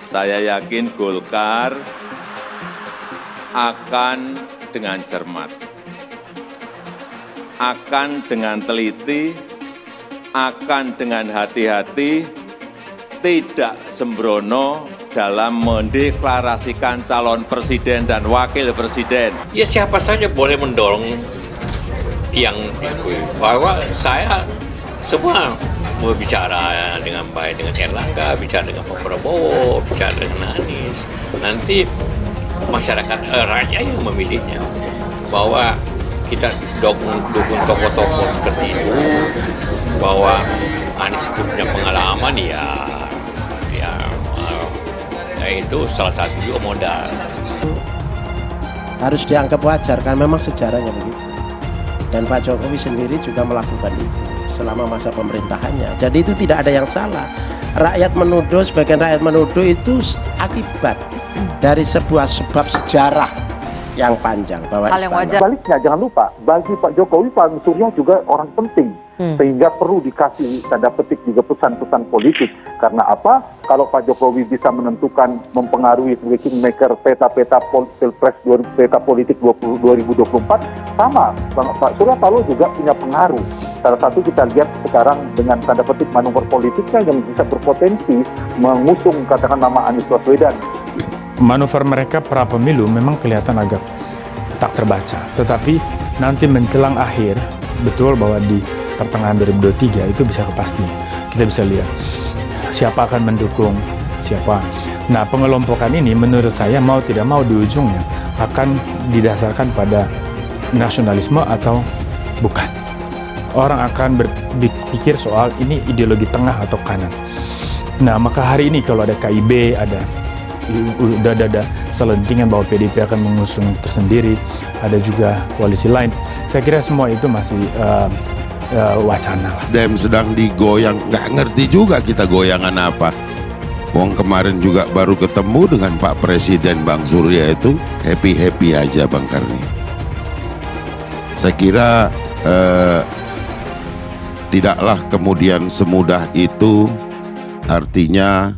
Saya yakin Golkar akan dengan cermat, akan dengan teliti, akan dengan hati-hati, tidak sembrono dalam mendeklarasikan calon presiden dan wakil presiden. Ya siapa saja boleh mendorong yang diakui. Bahwa saya semua mau bicara dengan baik dengan Erlangga, bicara dengan Pak Prabowo, bicara dengan Anies. Nanti masyarakat rakyat yang memilihnya. Bahwa kita dukung tokoh-tokoh seperti itu, bahwa Anies itu punya pengalaman itu salah satu juga modal. Harus dianggap wajar karena memang sejarahnya begitu. Dan Pak Jokowi sendiri juga melakukan itu selama masa pemerintahannya. Jadi itu tidak ada yang salah. Rakyat menuduh, sebagian rakyat menuduh itu akibat dari sebuah sebab sejarah yang panjang bahwa istana. Sebaliknya jangan lupa, bagi Pak Jokowi, Pak Surya juga orang penting. Sehingga perlu dikasih tanda petik juga pesan-pesan politik. Karena apa? Kalau Pak Jokowi bisa menentukan, mempengaruhi kingmaker peta-peta pilpres peta politik 2024, sama Pak Surya Paloh juga punya pengaruh. Salah satu kita lihat sekarang dengan tanda petik manuver politiknya yang bisa berpotensi mengusung katakan nama Anies Baswedan. Manuver mereka pra pemilu memang kelihatan agak tak terbaca. Tetapi nanti menjelang akhir, betul bahwa di pertengahan 2023 itu bisa kepastian. Kita bisa lihat siapa akan mendukung siapa. Nah, pengelompokan ini menurut saya mau tidak mau di ujungnya akan didasarkan pada nasionalisme atau bukan. Orang akan berpikir soal ini ideologi tengah atau kanan. Nah, maka hari ini kalau ada KIB, udah ada selentingan bahwa PDIP akan mengusung tersendiri, ada juga koalisi lain. Saya kira semua itu masih wacana lah. Dem sedang digoyang, nggak ngerti juga kita goyangan apa. Wong kemarin juga baru ketemu dengan Pak Presiden Bang Surya itu happy-happy aja Bang Karni. Saya kira tidaklah kemudian semudah itu, artinya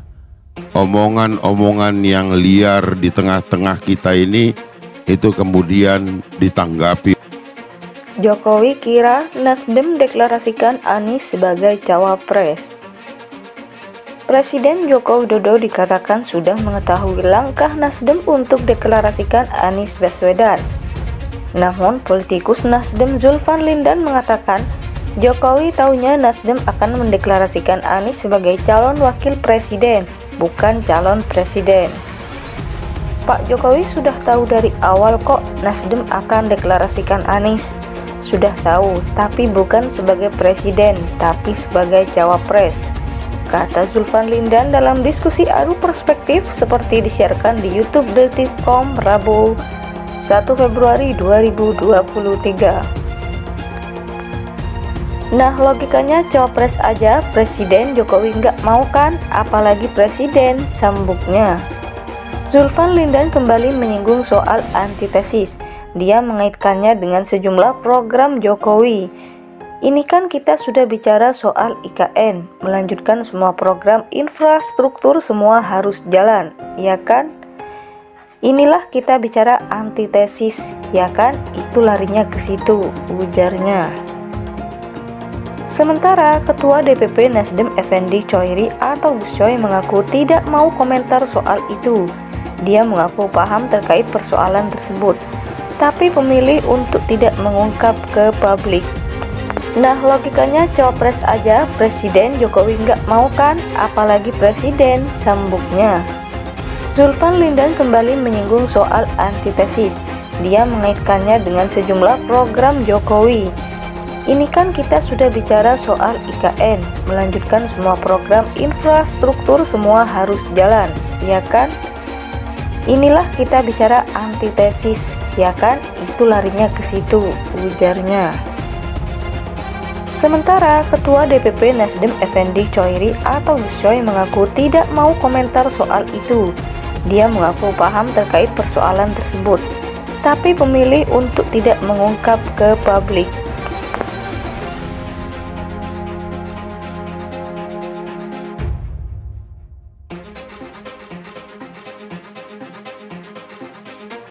omongan-omongan yang liar di tengah-tengah kita ini itu kemudian ditanggapi. Jokowi kira Nasdem deklarasikan Anies sebagai cawapres. Presiden Joko Widodo dikatakan sudah mengetahui langkah Nasdem untuk deklarasikan Anies Baswedan. Namun politikus Nasdem Zulfan Lindan mengatakan Jokowi tahunya Nasdem akan mendeklarasikan Anies sebagai calon wakil presiden, bukan calon presiden. Pak Jokowi sudah tahu dari awal kok Nasdem akan deklarasikan Anies. Sudah tahu, tapi bukan sebagai presiden, tapi sebagai cawapres, kata Zulfan Lindan dalam diskusi adu perspektif seperti disiarkan di YouTube Detik.com Rabu 1 Februari 2023. Nah, logikanya cawapres aja Presiden Jokowi nggak mau kan, apalagi presiden, sambungnya. Zulfan Lindan kembali menyinggung soal antitesis. Dia mengaitkannya dengan sejumlah program Jokowi. Ini kan kita sudah bicara soal IKN, melanjutkan semua program infrastruktur semua harus jalan, ya kan? Inilah kita bicara antitesis, ya kan? Itu larinya ke situ, ujarnya. Sementara Ketua DPP Nasdem Effendi Choiri atau Gus Coy mengaku tidak mau komentar soal itu. Dia mengaku paham terkait persoalan tersebut, tapi memilih untuk tidak mengungkap ke publik. Nah, logikanya cawapres aja Presiden Jokowi nggak mau kan, apalagi presiden, sambungnya. Zulfan Lindan kembali menyinggung soal antitesis. Dia mengaitkannya dengan sejumlah program Jokowi. Ini kan kita sudah bicara soal IKN, melanjutkan semua program infrastruktur semua harus jalan, ya kan? Inilah kita bicara antitesis, ya kan? Itu larinya ke situ, ujarnya. Sementara Ketua DPP Nasdem Effendi Choiri atau Gus Coy mengaku tidak mau komentar soal itu. Dia mengaku paham terkait persoalan tersebut, tapi memilih untuk tidak mengungkap ke publik.